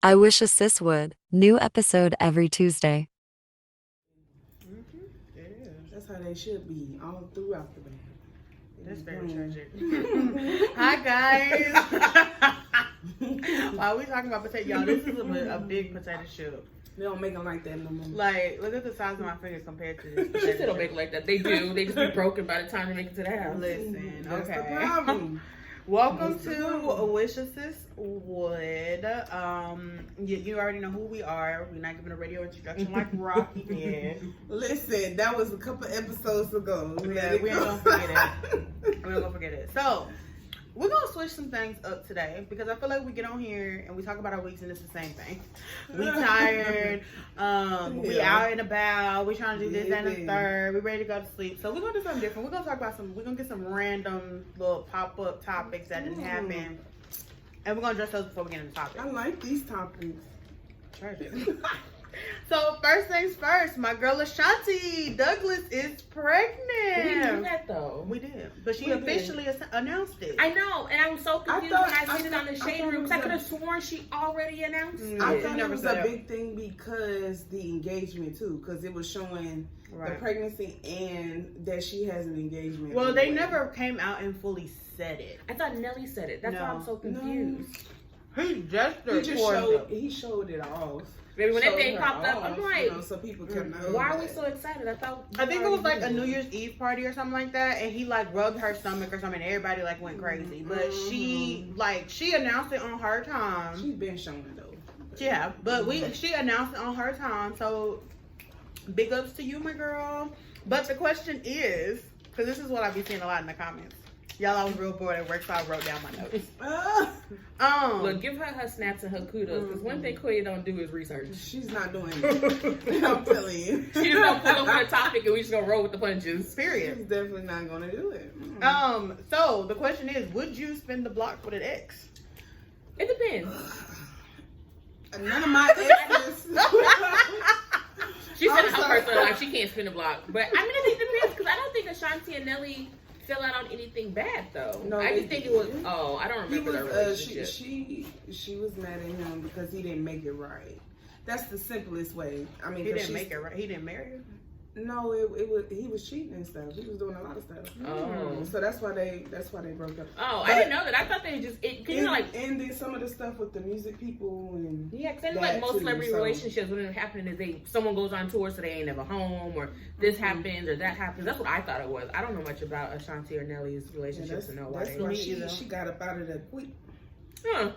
I wish a sis would. New episode every Tuesday. It is. That's how they should be all throughout the band. That's very tragic. Hi guys. While we talking about potato, y'all, this is a big potato chip. They don't make them like that no more. Like, look at the size of my fingers compared to this. She potato said don't chip. make it like that. They do. They just be broken by the time they make it to the house. Listen, That's the okay. problem. Welcome to A Wish a Sis Would. You already know who we are. We're not giving a radio introduction like Rocky did. Listen, that was a couple episodes ago. Yeah, we ain't gonna forget it. We ain't gonna forget it. So, we're gonna switch some things up today because I feel like we get on here and we talk about our weeks and it's the same thing. We tired, we out and about, we trying to do this and the third, we ready to go to sleep. So we're gonna do something different. We're gonna talk about we're gonna get some random little pop-up topics that didn't happen. And we're gonna address those before we get into the topic. I like these topics. Tragic. So first things first, my girl Ashanti Douglas is pregnant. We knew that though. We did, but she We officially announced it. I know, and I was so confused thought- when I seen it on the I shade thought room it because I was could a- have sworn she already announced it. I Yeah, thought it never was said a that. big thing because the engagement too, because it was showing the Right. pregnancy and that she has an engagement. Well, on they the way. never came out and fully said it. I thought Nelly said it. That's why No. I'm so confused. He gestured He just showed it off. Maybe when that Showed thing her popped up, off, I'm like, you know, so people can know. why are we that. so excited? I thought. I think it was like a New Year's Eve party or something like that, and he like rubbed her stomach or something, and everybody like went crazy. But she announced it on her time. She's been showing though. Yeah, but she announced it on her time, so big ups to you, my girl. But the question is, because this is what I be seeing a lot in the comments. Y'all, I was real bored at work, so I wrote down my notes. Look, give her snaps and her kudos because one thing Quay don't do is research. She's not doing it. I'm telling you. She just gonna pull up on a topic and we just gonna roll with the punches. Period. She's definitely not gonna do it. So the question is, would you spin the block with an ex? It depends. None of my exes. She said in her sorry. personal life she can't spin the block, but I mean it depends because I don't think Ashanti and Nelly fell out on anything bad though. No, I they just think it was. didn't. Oh, I don't He remember was, their relationship. she was mad at him because he didn't make it right. That's the simplest way. I mean, He 'cause didn't make it right. He didn't marry her. No, it was he was cheating and stuff. He was doing a lot of stuff. Oh. So that's why they broke up. Oh, But- I didn't know that. I thought they just cause you know, like and then some of the stuff with the music people and yeah, because that like most too, celebrity so- relationships, what ends up happening is someone goes on tour so they ain't never home, or this happens or that happens. That's what I thought it was. I don't know much about Ashanti or Nelly's relationships to know why that's they. why either. she got up out of there quick. Huh.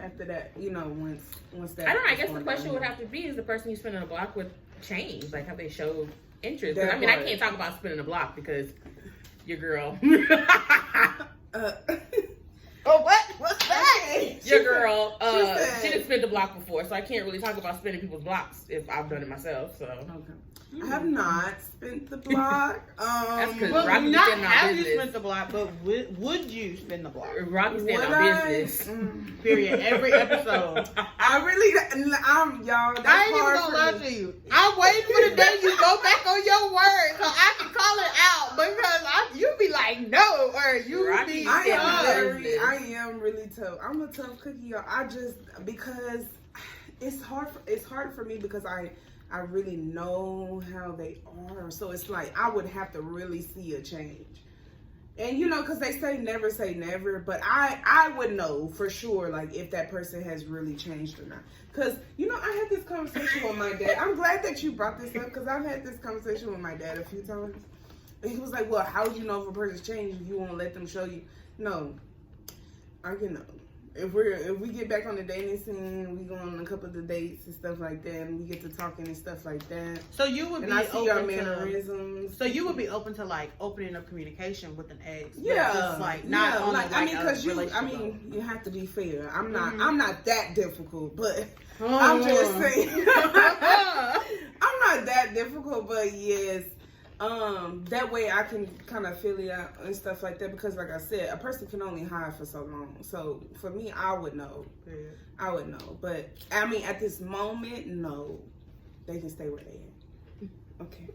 After that, you know, once that. I don't know. I was guess the going question down. would have to be: is the person you spin on the block with change? Like, have they showed interest? 'Cause, That I mean, I part. can't talk about spinning the block because your girl, Oh, what? What's that? your girl, said- she didn't spin the block before, so I can't really talk about spinning people's blocks if I've done it myself. So Okay. I have not spent the block. That's 'cause Well, Rocky not spin our have you business. spent the block, but would you spin the block? Rocky stand Would on I? business. Period. Every episode. I really, y'all. That's I ain't even hard gonna for lie me. to you. I'm waiting for the day you go back on your word so I can call it out because you be like no or you Rocky be I stand on tough. business. I am really tough. I'm a tough cookie, y'all. I just because it's hard for me because I really know how they are. So it's like I would have to really see a change. And you know, because they say never, but I would know for sure, like if that person has really changed or not. Because you know, I had this conversation with my dad. I'm glad that you brought this up because I've had this conversation with my dad a few times. And he was like, "Well, how would you know if a person's changed if you won't let them show you?" No, I can know. If we get back on the dating scene, we go on a couple of the dates and stuff like that, and we get to talking and stuff like that. So you would And be I see our open to mannerisms. so you would be open to like opening up communication with an ex. but Yeah, just like not yeah, on like, a, I like mean, a because relationship you have to be fair. I'm not, Mhm. I'm not that difficult, but level. I'm just saying, I'm not that difficult, but yes, that way I can kind of feel it out and stuff like that. Because, like I said, a person can only hide for so long. So for me, I would know. I would know, but I mean, at this moment, no, they can stay where they at. Okay.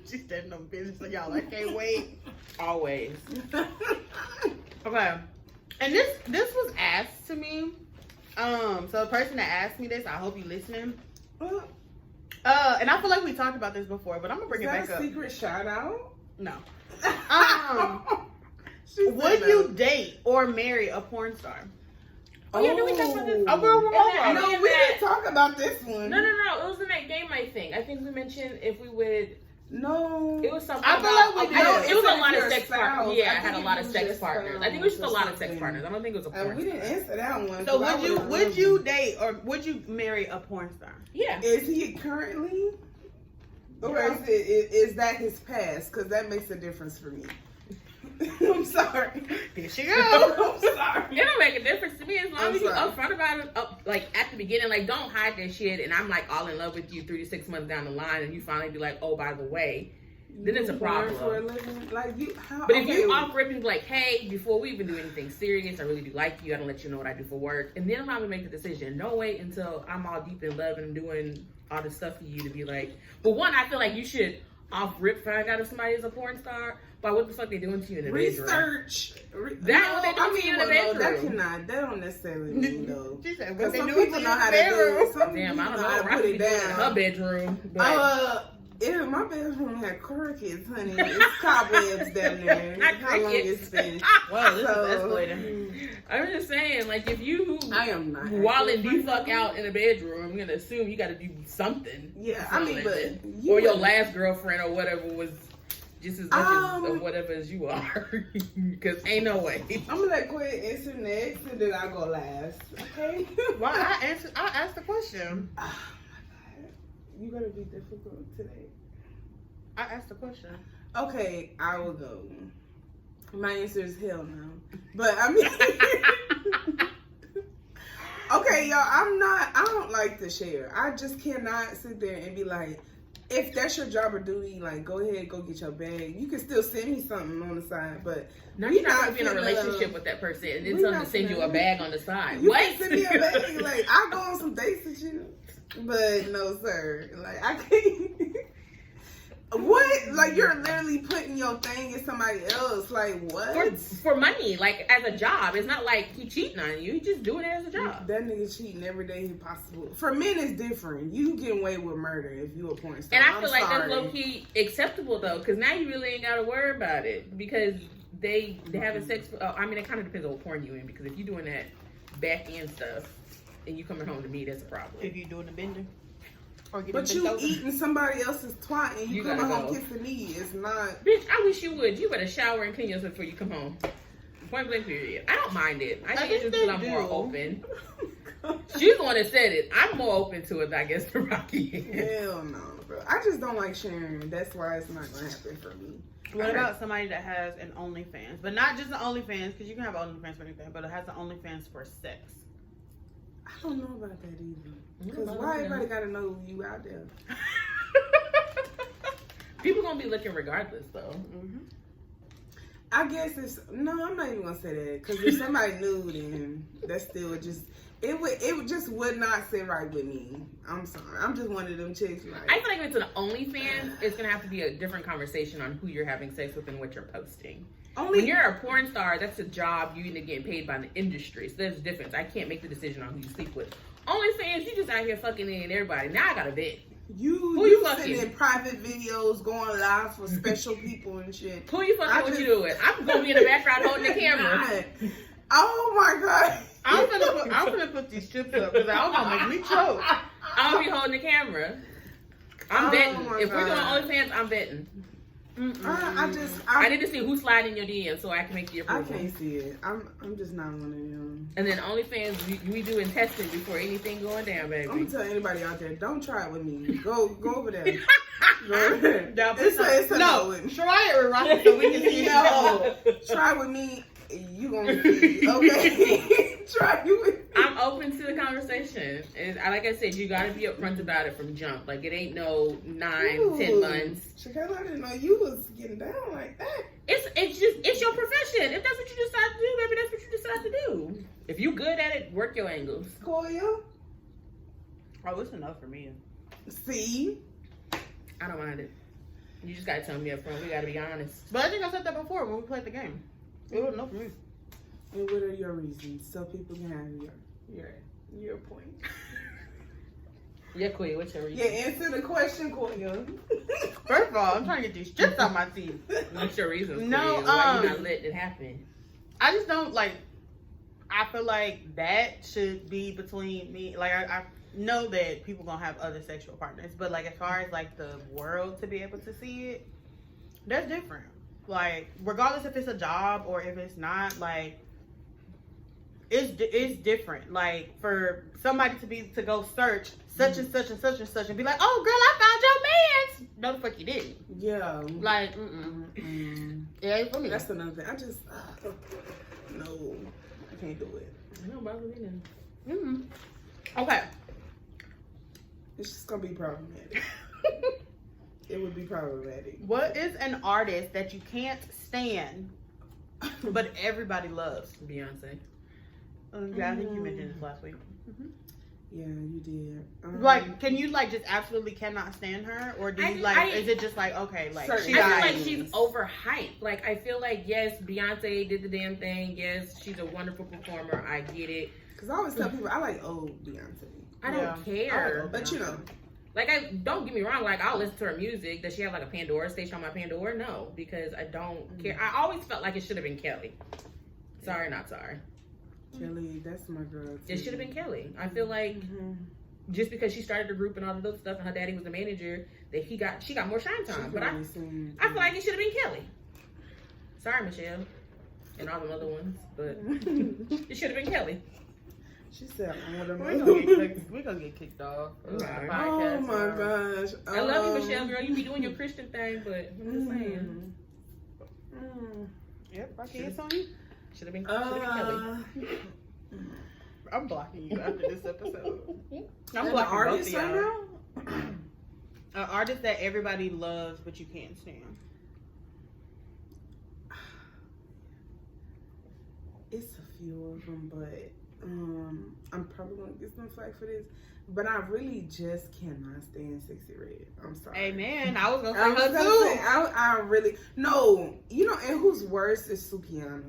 She's standing on business, so y'all, I can't wait. Always. Okay. And this was asked to me So the person that asked me this, I hope you listening. Uh, And I feel like we talked about this before, but I'm gonna bring it back is that up. a secret shout out? No. She Would said you no. date or marry a porn star? Oh, yeah, did we talk about this? Oh, bro, No, we didn't talk about this one. No. It was in that game, I think. I think we mentioned if we would. No. It was something. I feel about, like we I know did. it was It's a lot like of sex your partners. spouse. Yeah, I I had a think lot it of was sex your partners. I think it spouse was just a or lot of sex something. partners. I don't think it was a porn. We didn't star. answer that one. So 'cause I would've would loved you it. date or would you marry a porn star? Yeah. Is he currently? Or is that his past? Because that makes a difference for me. I'm sorry. Here she go. I'm sorry. It don't make a difference to me as long I'm as you sorry. upfront about it, like at the beginning. Like, don't hide that shit. And I'm like all in love with you 3 to 6 months down the line, and you finally be like, oh, by the way, then it's a problem. For a living? Like you, how, But if okay. you off rip and be like, hey, before we even do anything serious, I really do like you. I don't let you know what I do for work, and then I'm gonna make the decision. Don't wait until I'm all deep in love and doing all this stuff for you to be like. But one, I feel like you should off rip find out if somebody is a porn star. But what the fuck they doing to you in the bedroom? research. That's what they do to you in the that bedroom. that don't necessarily mean though. She said, Because what they some doing people to know you in how the to do it. bedroom? Some Damn, I people don't know know. how to Rocky put be it doing it in her down. bedroom. But Yeah, my bedroom had crickets, honey. It's cobwebs down there. Not How long crickets. it's been. Whoa, this So- is escalating. I'm just saying, like, if you I am not. walling the fuck out in the bedroom, I'm gonna assume you gotta do something. Yeah, I mean, but Or your would- last girlfriend or whatever was just as much as of whatever as you are. Because ain't no way. I'm gonna let Quinn answer next, and then I'll go last. Okay? Well, I asked the question. Oh my God. You gotta be difficult today. I asked the question. Okay, I will go. My answer is hell no. But I mean, okay, y'all. I don't like to share. I just cannot sit there and be like, if that's your job or duty, like, go ahead, go get your bag. You can still send me something on the side, but No, we you're not gonna be in a finna- relationship with that person and then we tell them not to send you a finna- bag on the side. you What? can send me a bag. Like, I go on some dates with you, but no, sir. Like, I can't. What? Like, you're literally putting your thing in somebody else. Like, what? For money, like as a job. It's not like he cheating on you. He just doing it as a job. That nigga cheating every day he possible. For men, it's different. You get away with murder if you a porn star. And I feel I'm like sorry. that's low key acceptable though, because now you really ain't gotta worry about it because they having sex. I mean, it kind of depends on what porn you in. Because if you doing that back end stuff and you coming home to me, that's a problem. If you doing the bending. Or getting But bent you over. eating somebody else's twat and you You coming gotta home go. kissing me. It's not. Bitch, I wish you would. You better shower and clean yourself before you come home. Point blank period. I don't mind it. I think it's just because I'm more open. She's the one that said it. I'm more open to it, I guess, than Rocky is. Hell no, bro. I just don't like sharing. That's why it's not gonna happen for me. What about somebody that has an OnlyFans? But not just an OnlyFans, because you can have OnlyFans for anything, but it has an OnlyFans for sex. I don't know about that either. Because Mm, why okay. everybody gotta know you out there? People gonna be looking regardless, though. Mm-hmm. I guess it's no. I'm not even gonna say that because if somebody knew, then that's still just it just would not sit right with me. I'm sorry. I'm just one of them chicks. Like, I feel like if it's an OnlyFans, it's gonna have to be a different conversation on who you're having sex with and what you're posting. When you're a porn star, that's a job. You end up getting paid by the industry, so there's a difference. I can't make the decision on who you sleep with. OnlyFans, you just out here fucking in everybody. Now I got a vet. Who you fucking? sending private videos, going live for special people and shit. Who you fucking? I What just- you doing? I'm gonna be in the background holding the camera. Oh my god. I'm gonna put these chips up because I was gonna make me choke. I'm gonna be holding the camera. I'm Oh betting. my If we're doing God. OnlyFans, I'm betting. I I need to see who's sliding your DM so I can make the I approval. can't see it. I'm just not one of them. And then OnlyFans, we doing testing before anything going down, baby. I'm gonna tell anybody out there, don't try it with me. Go over there. Go over there. Now, It's a no, no. try it with Rocky so we can see No. Try with me. You gonna see. Okay. Try it with me. I'm open to the conversation. And like I said, you gotta be upfront about it from jump. Like it ain't no 9, 10 months. Chicago, I didn't know you was getting down like that. It's your profession. If that's what you decide to do, maybe that's what you decide to do. If you good at it, work your angles. Koya, Oh, it's enough for me. see? I don't mind it. You just gotta tell me up front. We gotta be honest. But I think I said that before when we played the game. It was enough for me. And what are your reasons? So people can have your Your point. Yeah, Queen, what's your reason? Yeah, answer the question, Queen. First of all, I'm trying to get these strips out my teeth. What's your reason? No, why you not letting it happen? I just don't like. I feel like that should be between me. Like I know that people gonna have other sexual partners, but like as far as like the world to be able to see it, that's different. Like regardless if it's a job or if it's not, like it's different. Like for somebody to go search such and such and such and such and be like, oh girl, I found your man's. No, the fuck you didn't. Yeah. Like, it ain't for me. That's another thing. I just no, I can't do it. I don't bother me then. Okay. It's just gonna be problematic. It would be problematic. What is an artist that you can't stand, but everybody loves? Beyonce. Yeah, I think you mentioned this last week. Yeah, you did. Like, can you like just absolutely cannot stand her, or do you is it just like okay, like Certain she I feel died? like she's overhyped. Like I feel like yes, Beyonce did the damn thing. Yes, she's a wonderful performer. I get it. Because I always tell people I like old Beyonce. I don't care. But you know. Like I don't get me wrong. Like I'll listen to her music. Does she have like a Pandora station on my Pandora? No, because I don't care. I always felt like it should have been Kelly. Sorry, not sorry. Kelly, that's my girl. It should have been Kelly. I feel like just because she started the group and all of those stuff, and her daddy was the manager, that she got more shine time. But I feel like it should have been Kelly. Sorry, Michelle, and all the other ones, but it should have been Kelly. She said, We're gonna get kicked off. Right. Oh my gosh. I love you, Michelle, girl. You be doing your Christian thing, but I'm just saying. Yep, Rocky, it's on you. Should have been Kelly. I'm blocking you after this episode. I'm An blocking artist both of right y'all. now? An artist that everybody loves but you can't stand. It's a few of them, but I'm probably gonna get some flack for this. But I really just cannot stand Sexy Red. I'm sorry. Amen. I was gonna I say was her gonna too. say, I really no. You know, and who's worse is Sukiana.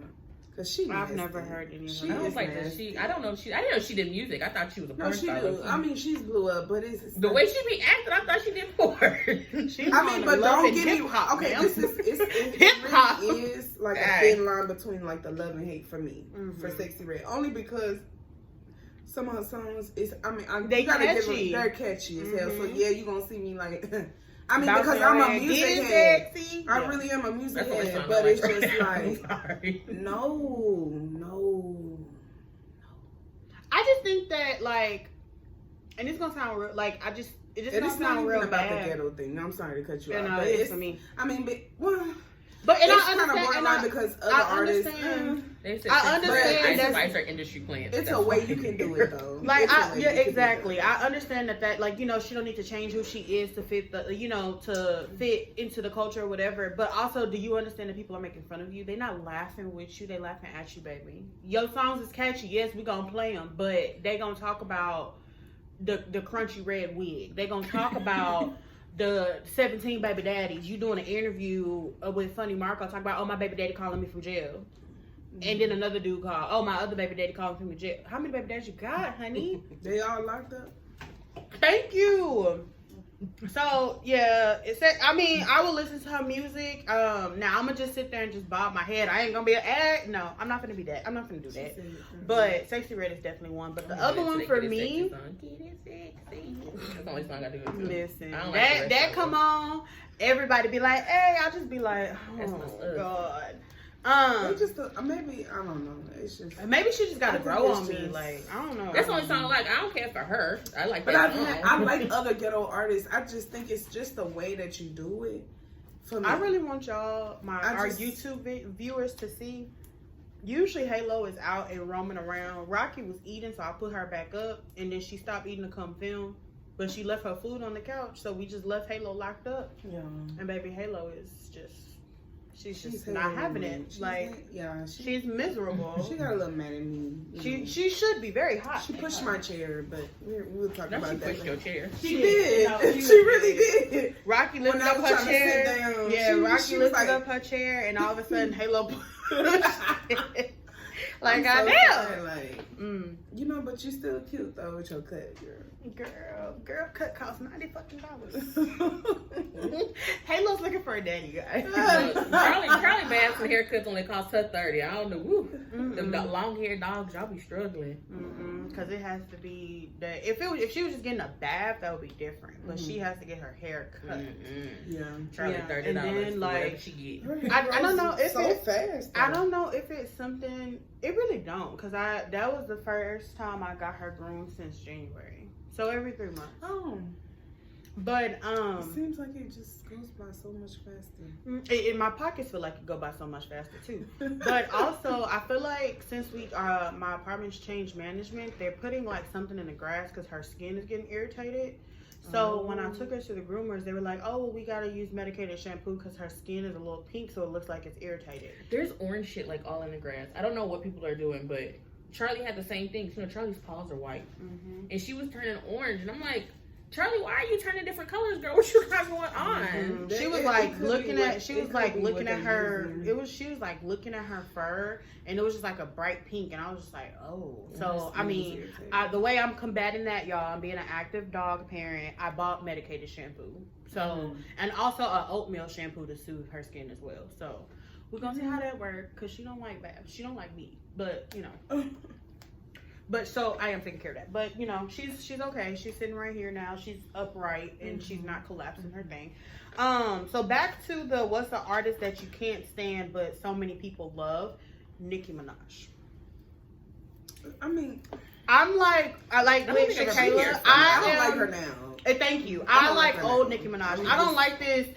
Cause she I've nasty. never heard any of She her. I don't is like that. nasty. I didn't know she did music. I thought she was a porn No, she star. do. I mean, she's blew up, but it's The way she be acting, I thought she did porn. She's I mean, but don't get me hip-hop, okay. ma'am. It Hip-hop. really is like a Dang. thin line between like the love and hate for me for Sexy Red. Only because some of her songs is They you gotta give catchy. them, they're catchy as hell. So yeah, you gonna see me like I mean Bouncing because I'm a around, music getting head. sexy. I Yeah. really am a music That's the only head, song but I it's like. just I'm like sorry. no. I just think that like, and it's gonna sound real. Like it just And gonna it's not sound even real about bad. the ghetto thing. I'm sorry to cut you And, off, but it is it's for me. I mean, but But and it's I kind of understand. borderline because other artists. They said I understand Ice that's- Spice are industry plants. It's That's a way why. you can do it though. Like It's a way you can do it. exactly. I understand that like she don't need to change who she is to fit the to fit into the culture or whatever. But also, do you understand that people are making fun of you? They're not laughing with you. They laughing at you, baby. Your songs is catchy. Yes, we gonna play them, but they gonna talk about the crunchy red wig. They gonna talk about the 17 baby daddies. You doing an interview with Funny Marco talking about my baby daddy calling me from jail. And then another dude called, my other baby daddy called me from jail. How many baby daddies you got, honey? They all locked up. Thank you. So yeah, I will listen to her music. Now I'm gonna just sit there and just bob my head. I ain't gonna be no, I'm not gonna be that. I'm not gonna do that. But Sexy Red is definitely one. But the other one for me, That's the only song I do. listen, I don't like the that rest come of it. on, everybody be like, hey, I'll just be like, That's oh my stuff. god. They just maybe I don't know. It's just Maybe she just gotta I think grow it's on me. just- like I don't know. That's the only song I like. I don't care for her. I like But that I song. like other ghetto artists. I just think it's just the way that you do it. For me, I really want y'all, our just- YouTube viewers, to see. Usually Halo is out and roaming around. Rocky was eating, so I put her back up, and then she stopped eating to come film. But she left her food on the couch, so we just left Halo locked up. Yeah. And baby Halo is just, she's just Halo not having woman. it. Like she's she's miserable. she got a little mad at me. She should be very hot. She pushed my chair, but we'll talk Now she about that. pushed your chair. She did. No, She was really dead. did. Rocky lifted When I up was her trying to sit chair. down, Yeah, she Rocky was lifted like- up her chair, and all of a sudden Halo pushed it. Like I'm so goddamn. sorry, like, You know, but you still cute though with your cut, Girl, cut costs $90 fucking dollars. Halo's looking for a daddy, guys. Charlie Manson haircuts only cost her $30. I don't know. Woo. Them long haired dogs, y'all be struggling. Because it has to be that. If she was just getting a bath, that would be different. But she has to get her hair cut. Yeah, Charlie $30. And then like she get. I don't know if so fast. Though. I don't know if it's something. It really don't, because that was the first time I got her groomed since January. So every 3 months. Oh. But it seems like it just goes by so much faster. In my pockets feel like it go by so much faster too. But also I feel like since my apartment's changed management, they're putting like something in the grass because her skin is getting irritated. So when I took her to the groomers, they were like, "Oh, well, we gotta use medicated shampoo because her skin is a little pink, so it looks like it's irritated." There's orange shit like all in the grass. I don't know what people are doing, but Charlie had the same thing. You know, Charlie's paws are white, and she was turning orange, and I'm like, Charlie, why are you turning different colors, girl? What you got going on? She was like looking at her. She was like looking at her fur, and it was just like a bright pink, and I was just like, oh. So I mean, the way I'm combating that, y'all, I'm being an active dog parent. I bought medicated shampoo, so and also a oatmeal shampoo to soothe her skin as well. So we're gonna see how that works, because she don't like baths. She don't like me, but you know. But so I am taking care of that. But you know, she's okay. She's sitting right here now. She's upright and she's not collapsing her thing. So back to what's the artist that you can't stand but so many people love? Nicki Minaj. I mean, I like with Shakayla. I don't like her now. Thank you. I like old Nicki Minaj. I don't like this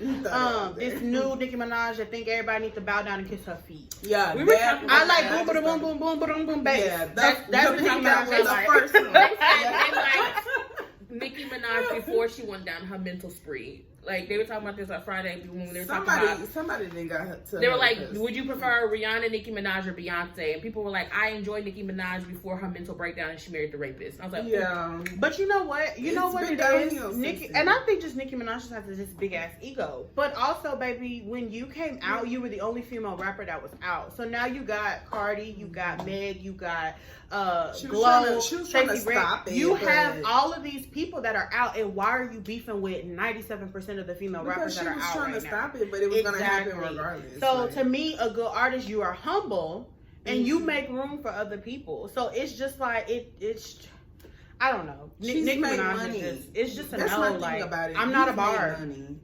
this new Nicki Minaj that think everybody needs to bow down and kiss her feet. Yeah, I like boom, boom, boom, boom, boom, boom, baby. Yeah, that's Nicki Minaj. The first one. Nicki Minaj before she went down her mental spree. Like, they were talking about this on Friday when they were talking about... Somebody didn't got her to... They were like, would you prefer Rihanna, Nicki Minaj, or Beyonce? And people were like, I enjoyed Nicki Minaj before her mental breakdown and she married the rapist. And I was like, yeah. But you know what? You know what it is? Nicki, and I think just Nicki Minaj just has this big-ass ego. But also, baby, when you came out, you were the only female rapper that was out. So now you got Cardi, you got Meg, you got... Glow, Stacey Brand. You have all of these people that are out, and why are you beefing with 97% of the female rappers that are out right now? Because she was trying to stop it, but it was going to happen regardless. So to me, a good artist, you are humble, and you make room for other people. So it's just like it's. I don't know. Nicki Minaj it's just a no. Like about it. I'm not a bar.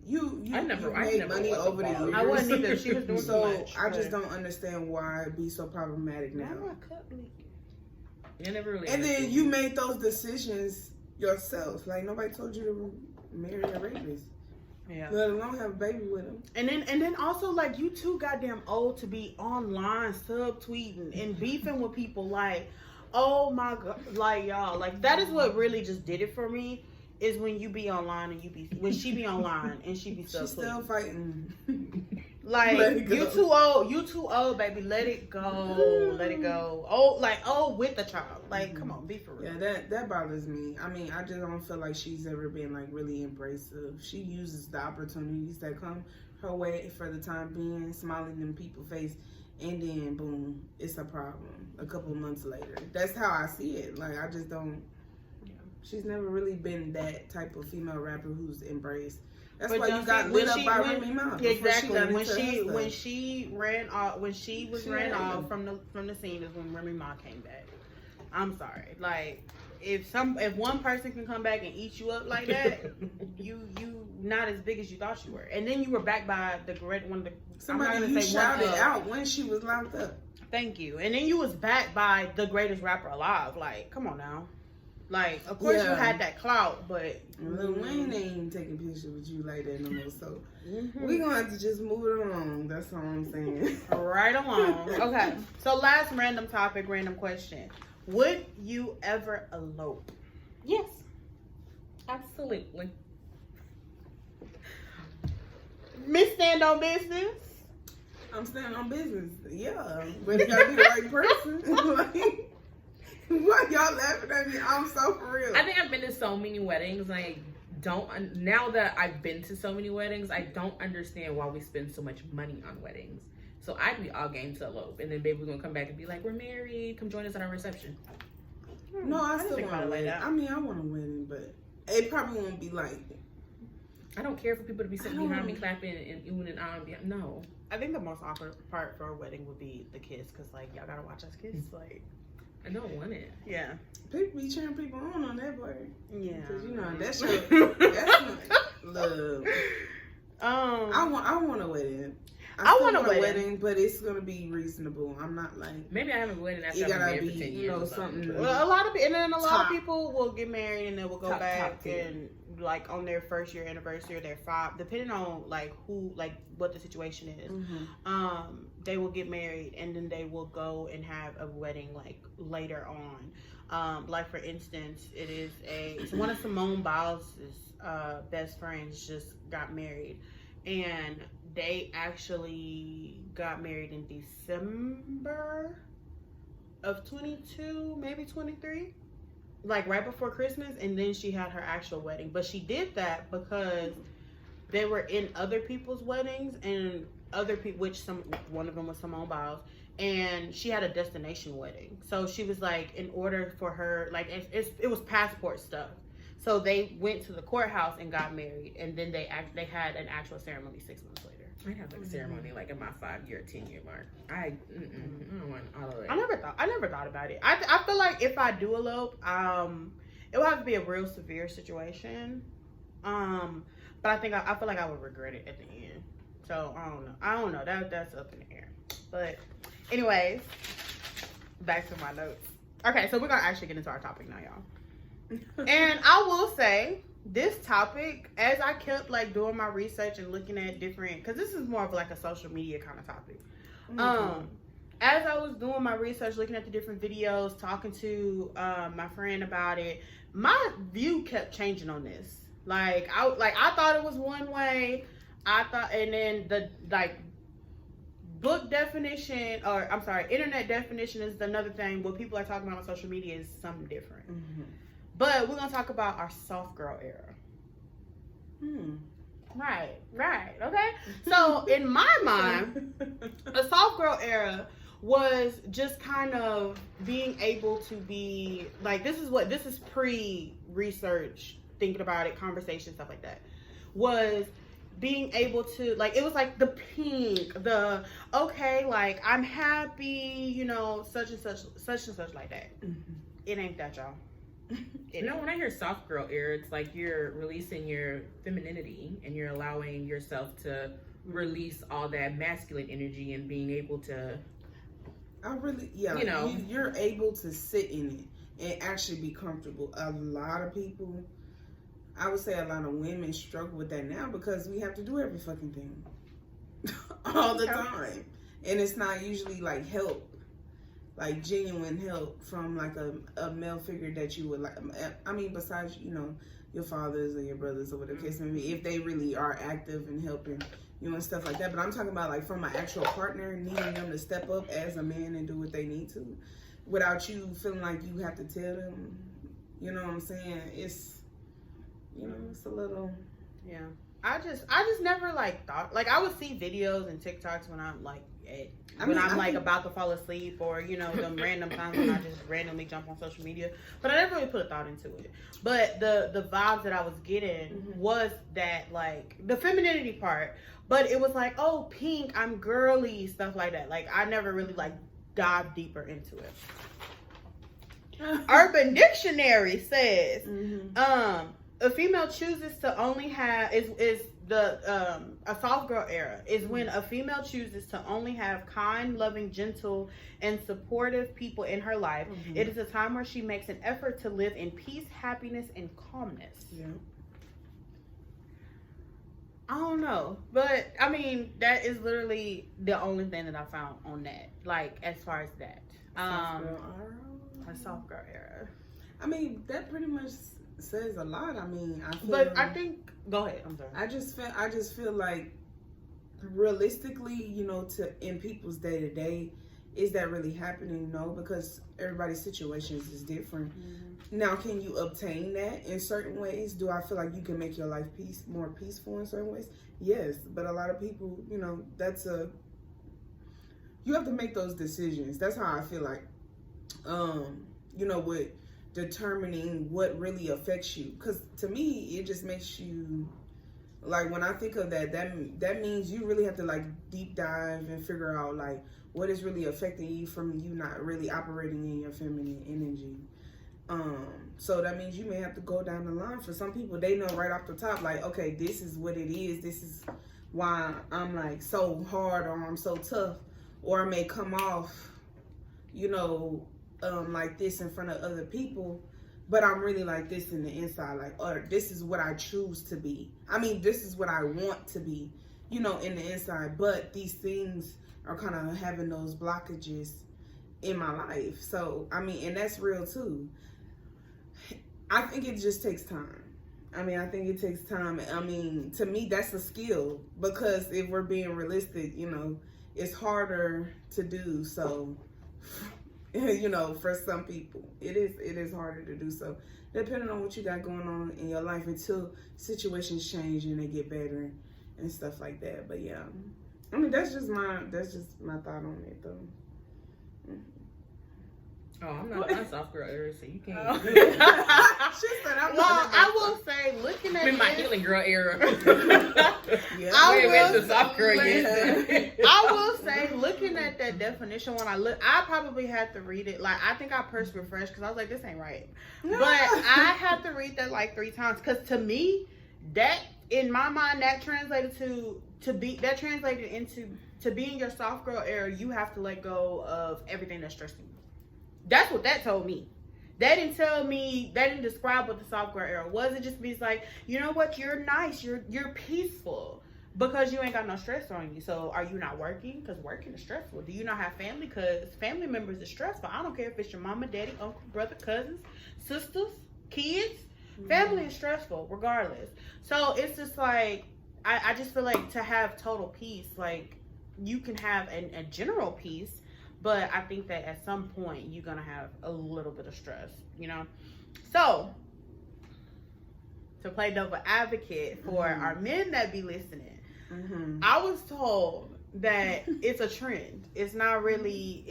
You made money over the years. I wasn't either. She was doing so much. I just don't understand why it be so problematic now. And then you made those decisions yourself. Like, nobody told you to marry a rapist. Yeah. Let alone have a baby with him. And then also, like, you too goddamn old to be online subtweeting and beefing with people. Like, oh my god, like, y'all, like, that is what really just did it for me. Is when you be online and when she be online and she be subtweeting. She's still fighting. Like, you too old, baby. Let it go. Let it go. Oh, with the child. Like, come on, be for real. Yeah, that bothers me. I mean, I just don't feel like she's ever been, like, really embracive. She uses the opportunities that come her way for the time being, smiling in people's face, and then, boom, it's a problem a couple of months later. That's how I see it. Like, I just don't... She's never really been that type of female rapper who's embraced. That's why you got lit up by Remy Ma. Exactly. When she ran off from the scene is when Remy Ma came back. I'm sorry. Like, if one person can come back and eat you up like that, you not as big as you thought you were. And then you were backed by the great one. Somebody you shouted out when she was locked up. Thank you. And then you was backed by the greatest rapper alive. Like, come on now. Like, of course you had that clout, but Lil Wayne ain't taking pictures with you like that no more. So we gonna have to just move it along. That's all I'm saying. Right along. Okay. So last random topic, random question: would you ever elope? Yes, absolutely. Miss Stand on Business. I'm standing on business. Yeah, but you gotta be the right person. Like, why y'all laughing at me? I'm so for real. I think I've been to so many weddings, and I don't. Now that I've been to so many weddings, I don't understand why we spend so much money on weddings. So I'd be all game to elope, and then baby, we're gonna come back and be like, we're married. Come join us at our reception. No, I didn't still think want about a it like wedding. that. I mean, I want a wedding, but it probably won't be like. I don't care for people to be sitting behind me clapping and oohing and ahhing. No. I think the most awkward part for a wedding would be the kiss, because, like, y'all gotta watch us kiss. Like, I don't want it. yeah. People be cheering people on that part. Yeah. Because, you know, that's my love. I want a wedding. I want a wedding, but it's gonna be reasonable. I'm not like maybe I have a wedding after it I've been gotta married be, for 10 years. you know, or something. something. Well, a lot of Top. people will get married and then will go Top back tier. and like on their first year anniversary or their 5, depending on like who, like what the situation is. Mm-hmm. They will get married and then they will go and have a wedding like later on. Like for instance, it's one of Simone Biles' best friends just got married, and they actually got married in December of 22, maybe 23, like right before Christmas, and then she had her actual wedding. But she did that because they were in other people's weddings, and other people, one of them was Simone Biles, and she had a destination wedding. So she was like, in order for her, like it was passport stuff. So they went to the courthouse and got married, and then they had an actual ceremony 6 months later. I have like a ceremony like in my 5-year, 10-year mark. I don't want all of that. I never thought about it. I feel like if I do elope, it will have to be a real severe situation. But I feel like I would regret it at the end. So I don't know. That's up in the air. But anyways, back to my notes. Okay, so we're gonna actually get into our topic now, y'all. And I will say, this topic, as I kept like doing my research and looking at different, because this is more of like a social media kind of topic. As I was doing my research, looking at the different videos, talking to my friend about it, my view kept changing on this. I thought it was one way. And then the book definition, or I'm sorry, internet definition is another thing. What people are talking about on social media is something different. Mm-hmm. But we're gonna talk about our soft girl era. Right, okay. So in my mind, a soft girl era was just kind of being able to be like, this is pre-research, thinking about it, conversation, stuff like that, was being able to, like, it was like the pink, the okay, like I'm happy, you know, such and such like that. It ain't that, y'all. When I hear soft girl era, it's like you're releasing your femininity and you're allowing yourself to release all that masculine energy and being able to, you know, you're able to sit in it and actually be comfortable. A lot of people, I would say a lot of women struggle with that now because we have to do every fucking thing all the time. And it's not usually like help, like genuine help from like a male figure that you would like. I mean, besides, you know, your fathers or your brothers or whatever case may be, if they really are active and helping, you know, and stuff like that. But I'm talking about like from an actual partner, needing them to step up as a man and do what they need to without you feeling like you have to tell them, you know what I'm saying? It's, you know, it's a little. Yeah. I just never like thought, like I would see videos and TikToks when I'm like about to fall asleep, or, you know, them random times when I just randomly jump on social media, but I never really put a thought into it. But the vibes that I was getting was that, like, the femininity part, but it was like, oh, pink, I'm girly, stuff like that. Like, I never really like dived deeper into it. Urban Dictionary says, a female chooses to only have a soft girl era is when a female chooses to only have kind, loving, gentle, and supportive people in her life. It is a time where she makes an effort to live in peace, happiness, and calmness. Yeah. I don't know, but I mean, that is literally the only thing that I found on that, like, as far as that. A soft girl era. I mean, that pretty much says a lot. I mean, I think, go ahead, I'm sorry. I just feel like realistically, you know, in people's day to day, is that really happening? No, because everybody's situations is different. Now, can you obtain that in certain ways? Do I feel like you can make your life more peaceful in certain ways? Yes, but a lot of people, you know, you have to make those decisions. That's how I feel like, you know, with determining what really affects you. Because to me, it just makes you, like, when I think of that means you really have to, like, deep dive and figure out, like, what is really affecting you from you not really operating in your feminine energy. So that means you may have to go down the line. For some people, they know right off the top, like, okay, this is what it is. This is why I'm, like, so hard, or I'm so tough, or I may come off, you know, like this in front of other people, but I'm really like this in the inside, like, or this is what I choose to be. I mean, this is what I want to be, you know, in the inside, but these things are kind of having those blockages in my life. So, I mean, and that's real too. I think it just takes time. I mean, I think it takes time. I mean, to me, that's a skill, because if we're being realistic, you know, it's harder to do. So, you know, for some people, it is harder to do so, depending on what you got going on in your life, until situations change and they get better and stuff like that. But yeah, I mean, that's just my thought on it, though. Oh, I'm not a soft girl era, so you can't. She said, I will say, looking at I'm in my healing girl era. Yeah. I will soft girl I will say, looking at that definition, I probably had to read it. Like, I think I pressed refresh because I was like, this ain't right. But I had to read that like 3 times, because to me, that, in my mind, that translated into to be in your soft girl era, you have to let go of everything that's stressing you. That's what that told me. That didn't describe what the soft girl era was. It just means like, you know what, you're nice, you're peaceful, because you ain't got no stress on you. So are you not working? Because working is stressful. Do you not have family? Because family members is stressful. I don't care if it's your mama, daddy, uncle, brother, cousins, sisters, kids. Family is stressful regardless. So it's just like, I just feel like to have total peace, like, you can have a general peace, but I think that at some point you're gonna have a little bit of stress, you know? So, to play devil advocate for our men that be listening, I was told that it's a trend. It's not really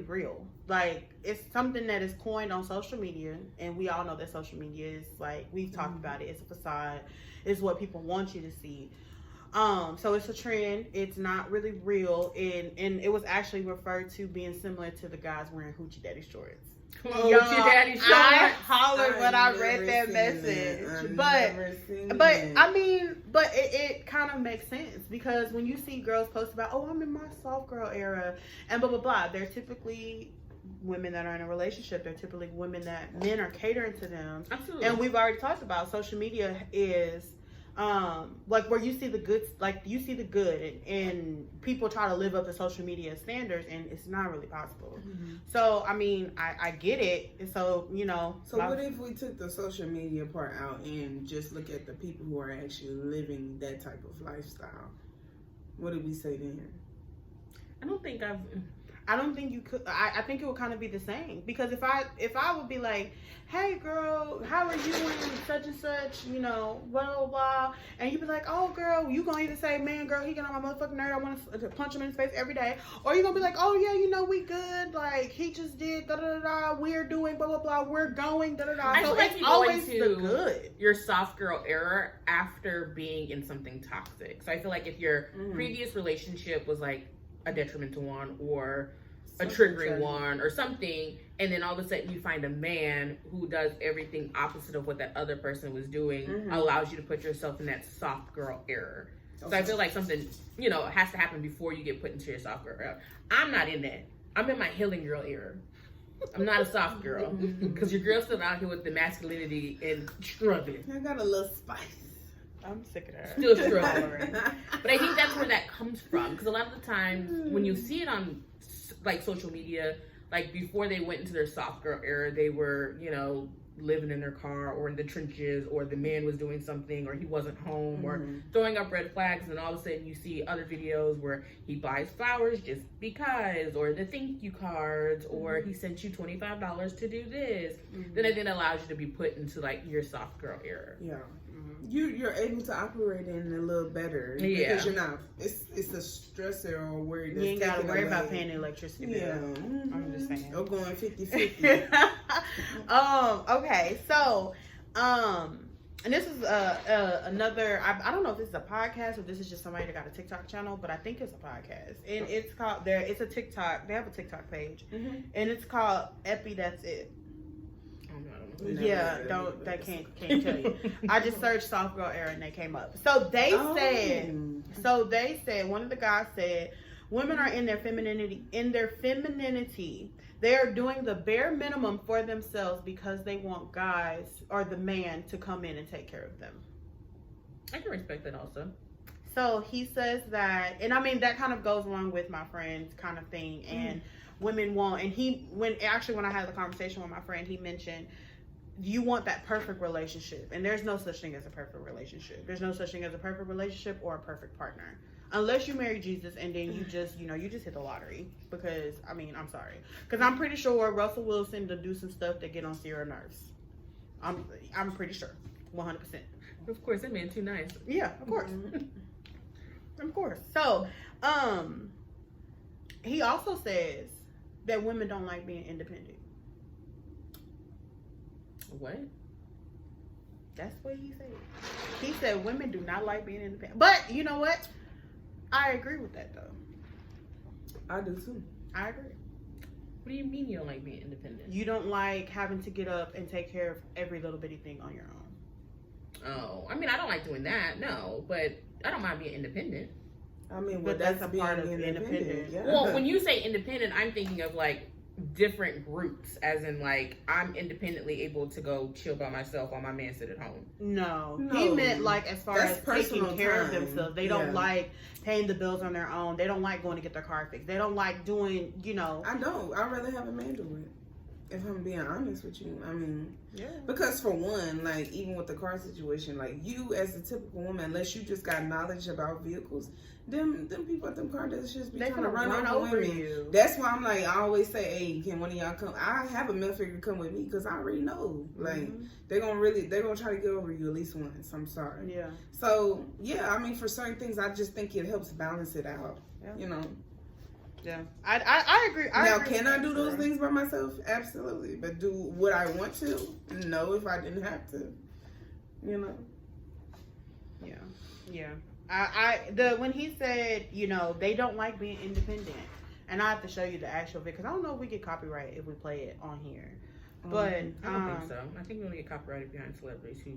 real. Like, it's something that is coined on social media, and we all know that social media is, like, we've talked about it, it's a facade, it's what people want you to see. So it's a trend. It's not really real, and it was actually referred to being similar to the guys wearing hoochie daddy shorts. Hoochie daddy shorts. I hollered when I read that message, but it kind of makes sense, because when you see girls post about, oh, I'm in my soft girl era and blah blah blah, they're typically women that are in a relationship. They're typically women that men are catering to them. Absolutely. And we've already talked about social media is like, where you see the good, like, you see the good, and people try to live up to social media standards, and it's not really possible. So I mean, I get it. And so, you know, so what if we took the social media part out and just look at the people who are actually living that type of lifestyle? What did we say then? I don't think you could. I think it would kind of be the same, because if I would be like, hey girl, how are you in such and such, you know, blah blah blah, and you'd be like, oh girl, you gonna either say, man girl, he get on my motherfucking nerve, I want to punch him in his face every day, or you gonna be like, oh yeah, you know, we good, like, he just did da da da, we're doing blah blah blah, we're going da da da. So it's always the good. Your soft girl era after being in something toxic. So I feel like if your previous relationship was like a detrimental one, or a triggering one, or something, and then all of a sudden you find a man who does everything opposite of what that other person was doing, allows you to put yourself in that soft girl era. So I feel like something, you know, has to happen before you get put into your soft girl era. I'm not in that. I'm in my healing girl era. I'm not a soft girl, because your girl's still out here with the masculinity and struggling. I got a little spice. I'm sick of that. Still struggling. But I think that's where that comes from, because a lot of the times when you see it on like social media, like before they went into their soft girl era, they were, you know, living in their car or in the trenches, or the man was doing something, or he wasn't home, or throwing up red flags, and all of a sudden you see other videos where he buys flowers just because, or the thank you cards, or he sent you $25 to do this, then it then allows you to be put into like your soft girl era. Yeah. You're able to operate in a little better because you're not. It's a stressor or worry. You ain't got to worry about paying the electricity bill. I'm just saying. Or going 50-50. Okay, so and this is another. I don't know if this is a podcast or this is just somebody that got a TikTok channel, but I think it's a podcast, and it's called It's a TikTok. They have a TikTok page, and it's called Epi. That's it. Yeah, can't tell you. I just searched soft girl era and they came up. So they said one of the guys said women are in their femininity. They are doing the bare minimum for themselves because they want guys or the man to come in and take care of them. I can respect that also. So he says that, and I mean that kind of goes along with my friend's kind of thing, and women want, and when I had the conversation with my friend, he mentioned you want that perfect relationship, and there's no such thing as a perfect relationship. There's no such thing as a perfect relationship or a perfect partner, unless you marry Jesus, and then you just hit the lottery. Because I mean, I'm sorry, because I'm pretty sure Russell Wilson to do some stuff that get on Sierra nerves. I'm pretty sure, 100%. Of course, that man too nice. Yeah, of course, of course. So, he also says that women don't like being independent. What? That's what he said. He said women do not like being independent. But you know what? I agree with that though. I do too. I agree. What do you mean you don't like being independent? You don't like having to get up and take care of every little bitty thing on your own. Oh, I mean, I don't like doing that, no, but I don't mind being independent. I mean, but that's a part of independent. Yeah. Well, when you say independent, I'm thinking of like different groups, as in like I'm independently able to go chill by myself while my man sit at home. No. He meant like as far as taking care of themselves. They don't like paying the bills on their own. They don't like going to get their car fixed. They don't like doing, I don't. I'd rather have a man do it. If I'm being honest with you, I mean, yeah. Because for one, like even with the car situation, like you as a typical woman, unless you just got knowledge about vehicles, them people at them car dealerships be trying to run over women. You. That's why I'm like, I always say, hey, can one of y'all come? I have a male figure come with me because I already know, like they're gonna try to get over you at least once. I'm sorry. Yeah. So yeah, I mean, for certain things, I just think it helps balance it out. Yeah. Yeah, I agree. Can I do those things by myself? Absolutely. But would I want to? No, if I didn't have to. Yeah. When he said, they don't like being independent, and I have to show you the actual video because I don't know if we get copyright if we play it on here. But I don't think so. I think we only get copyrighted behind celebrities who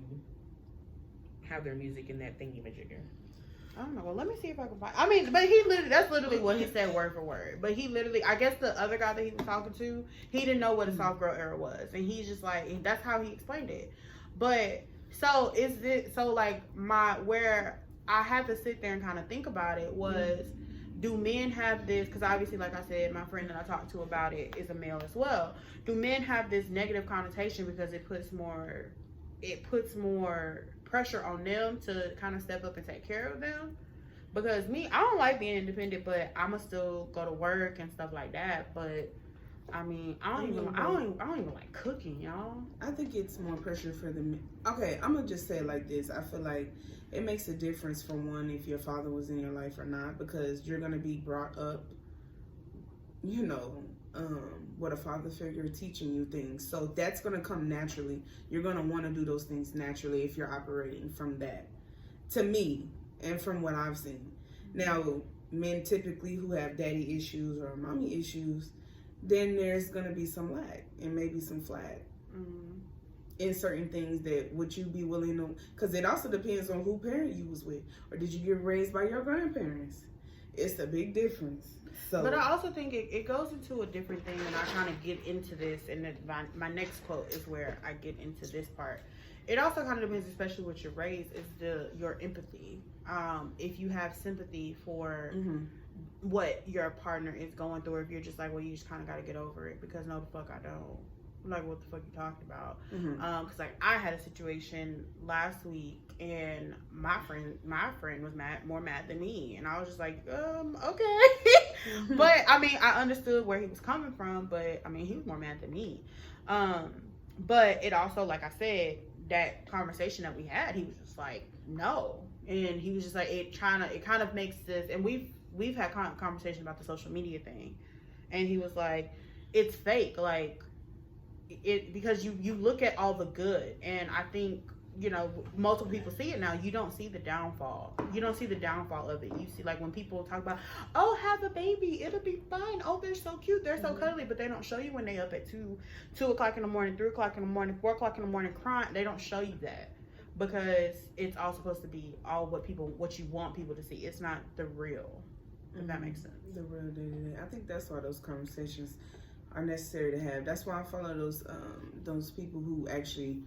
have their music in that thingy-majigger. I don't know. Well, let me see if I can find. I mean, but that's literally what he said word for word. But he literally, I guess the other guy that he was talking to, he didn't know what a soft girl era was, and he's just like, that's how he explained it. But so where I had to sit there and kind of think about it was, do men have this? Because obviously, like I said, my friend that I talked to about it is a male as well. Do men have this negative connotation because it puts more pressure on them to kind of step up and take care of them? Because I don't like being independent, but I'ma still go to work and stuff like that. But I mean, I don't even like cooking, y'all. I think it's more pressure for the men. Okay, I'm gonna just say it like this. I feel like it makes a difference for one if your father was in your life or not, because you're gonna be brought up, with a father figure teaching you things. So that's gonna come naturally. You're gonna want to do those things naturally if you're operating from that. To me, and from what I've seen. Now, men typically who have daddy issues or mommy issues, then there's gonna be some lack and maybe some flag in certain things that would you be willing to, because it also depends on who parent you was with, or did you get raised by your grandparents? It's a big difference. So, but I also think it goes into a different thing, and I kind of get into this, and then my next quote is where I get into this part. It also kind of depends, especially with your race, is your empathy. If you have sympathy for what your partner is going through, or if you're just like, well, you just kind of got to get over it because no, the fuck I don't. like, what the fuck you talking about? Mm-hmm. Because like I had a situation last week, and my friend was more mad than me, and I was just like, okay. But I mean, I understood where he was coming from, but I mean, he was more mad than me. But it also, like I said, that conversation that we had, he was just like, no, and he was just like, it kind of makes this, and we've had conversation about the social media thing, and he was like, it's fake, like it, because you look at all the good, and I think, you know, multiple people see it now. You don't see the downfall. You don't see the downfall of it. You see, like, when people talk about, oh, have a baby, it'll be fine. Oh, they're so cute, they're so cuddly, but they don't show you when they up at 2 o'clock in the morning, 3 o'clock in the morning, 4 o'clock in the morning crying. They don't show you that, because it's all supposed to be all what you want people to see. It's not the real, if that makes sense. The real day. I think that's why those conversations are necessary to have. That's why I follow those people who actually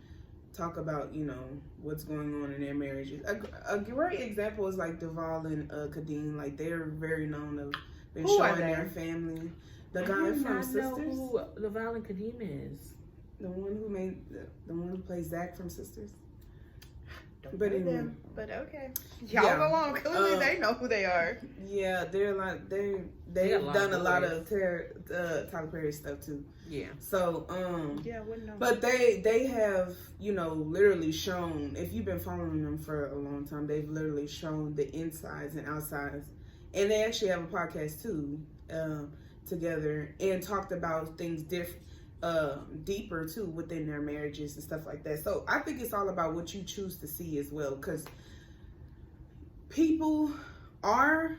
talk about, you know, what's going on in their marriages. A great example is like Duval and Kadeem. Like, they're very known of been showing their family. The guy from Sisters. I don't know who Duval and Kadeem is. The one who made the one who plays Zach from Sisters. Don't But know anyway. them, but okay. Y'all go on. Clearly, they know who they are. Yeah, they're like they've done a lot of Tyler Perry stuff too. Yeah. So Yeah, I wouldn't know. but they have, you know, literally shown, if you've been following them for a long time, they've literally shown the insides and outsides, and they actually have a podcast too, together, and talked about things deeper too within their marriages and stuff like that. So I think it's all about what you choose to see as well, because people are,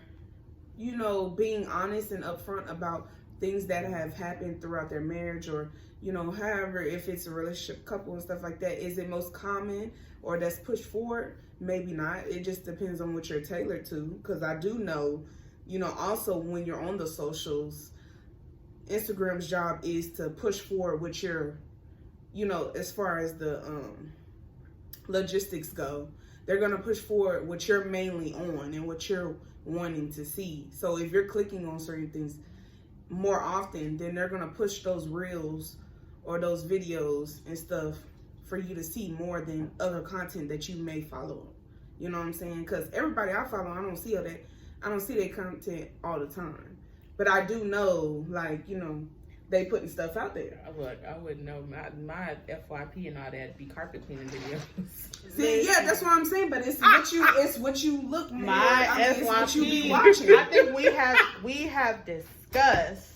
you know, being honest and upfront about things that have happened throughout their marriage, or, you know, however, if it's a relationship, couple and stuff like that. Is it most common or that's pushed forward? Maybe not. It just depends on what you're tailored to, because I do know, you know, also when you're on the socials, Instagram's job is to push forward what you're, you know, as far as the logistics go. They're going to push forward what you're mainly on and what you're wanting to see. So if you're clicking on certain things more often, then they're going to push those reels or those videos and stuff for you to see more than other content that you may follow. You know what I'm saying? Because everybody I follow, I don't see their content all the time. But I do know, like, you know, they putting stuff out there. Look, I wouldn't know. My FYP and all that be carpet cleaning videos. See, yeah, that's what I'm saying. But it's what you look. My FYP. It's what you be watching. I think we have discussed.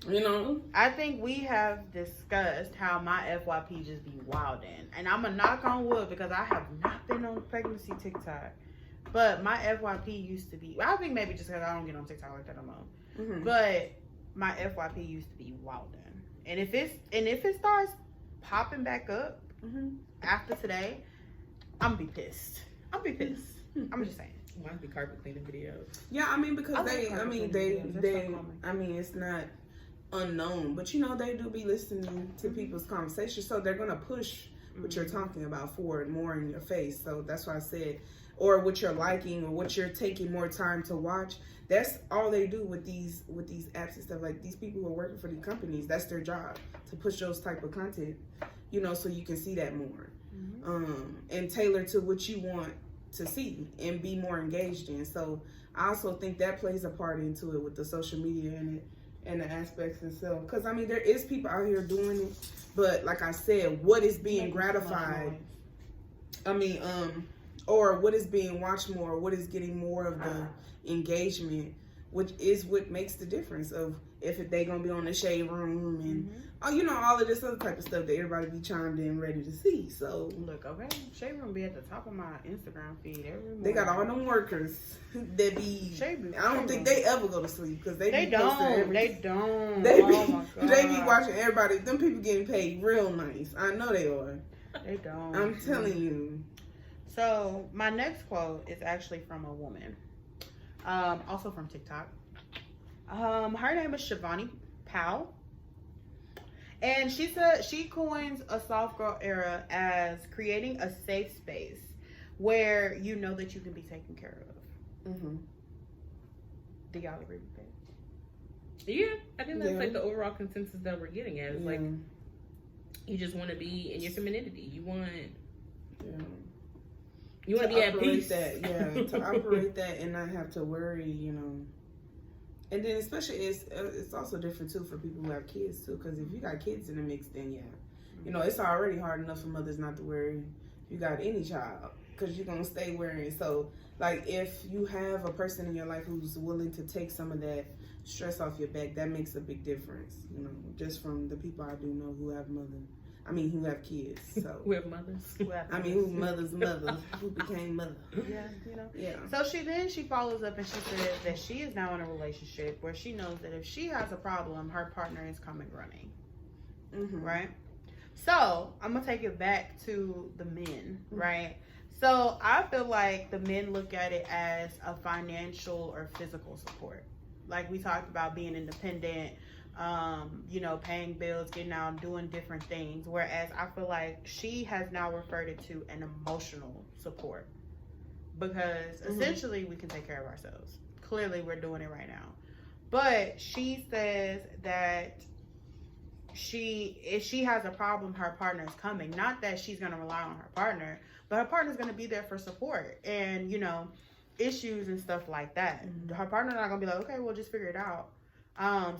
You know, I think we have discussed how my FYP just be wildin', and I'm a knock on wood because I have not been on pregnancy TikTok, but my FYP used to be. I think maybe just because I don't get on TikTok like that no more. Mm-hmm. But my FYP used to be wildin', and if it starts popping back up after today, I'm gonna be pissed. I'm just saying. Might be carpet cleaning videos. Yeah, I mean, because they it's not unknown, but you know, they do be listening to people's conversations, so they're gonna push what you're talking about forward more in your face. So that's why I said, or what you're liking, or what you're taking more time to watch. That's all they do with these apps and stuff. Like, these people who are working for these companies, that's their job, to push those type of content, you know, so you can see that more, and tailor to what you want to see and be more engaged in. So I also think that plays a part into it with the social media and the aspects itself. Because I mean, there is people out here doing it, but like I said, what is being gratified? I mean, or what is being watched more? What is getting more of the engagement? Which is what makes the difference of if they gonna be on the shade room and you know, all of this other type of stuff that everybody be chimed in ready to see. So look, okay, shade room be at the top of my Instagram feed every morning. They got all them workers that be. I don't think they ever go to sleep because they don't. They be, oh my God. They be watching everybody. Them people getting paid real nice. I know they are. They don't. I'm telling you. So my next quote is actually from a woman, also from TikTok. Her name is Shivani Powell, and she said she coins a soft girl era as creating a safe space where you know that you can be taken care of. Do y'all agree with that? Yeah, I think that's like the overall consensus that we're getting at. It's like You just want to be in your femininity. You want to be at peace. To operate that and not have to worry, And then especially it's also different too for people who have kids too, because if you got kids in the mix, then it's already hard enough for mothers not to worry if you got any child, because you're gonna stay worrying. So like if you have a person in your life who's willing to take some of that stress off your back, that makes a big difference. Just from the people I do know who have who have kids. So who have mothers. Who mothers who became mother. Yeah. So she follows up and she says that she is now in a relationship where she knows that if she has a problem, her partner is coming running. Mm-hmm. Right? So I'm gonna take it back to the men, right? So I feel like the men look at it as a financial or physical support. Like we talked about being independent, paying bills, getting out, doing different things. Whereas I feel like she has now referred it to an emotional support, because essentially we can take care of ourselves. Clearly we're doing it right now. But she says that if she has a problem, her partner is coming. Not that she's going to rely on her partner, but her partner's going to be there for support and, issues and stuff like that. Her partner's not going to be like, okay, we'll just figure it out.